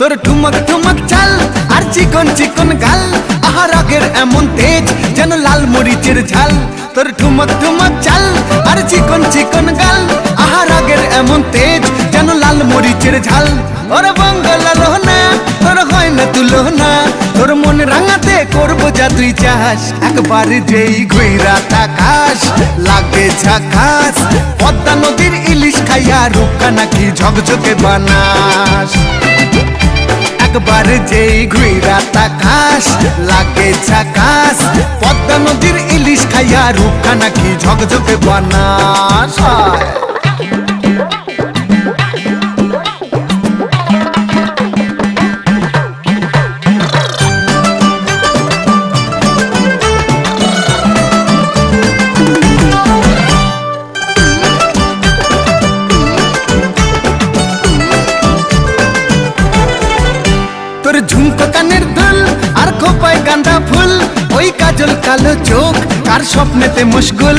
তোর ঠুমক ঠুমক চাল আর চিকন চিকন গাল, আহা রাগের এমন তেজ যেন লাল মরিচের ঝাল। তোর ঠুমক ঠুমক চাল আর চিকন চিকন গাল, আহা রাগের এমন তেজ যেন লাল মরিচের ঝাল। ওরে বাঙ্গালা লোহনা তোর হয় না তুলনা, তোর মন রাঙাতে করবো যা তুই চাস। একবার যেই ঘুইরা তাকাস লাগে ঝাকাস, পদ্মা নদীর ইলিশ খাইয়া রূপকা নাকি ঝকঝকে বানাস। একবার যেই ঘুইরা তাকাস লাগে ঝাকাস, পদ্মা নদীর ইলিশ খাইয়া রূপকা নাকি ঝকঝকে বানাস। তোর ঝুমকো কানের দুল আর খোপায় গাঁদা ফুল, ওই কাজল কালো চোখ কার স্বপ্নেতে মুশগুল।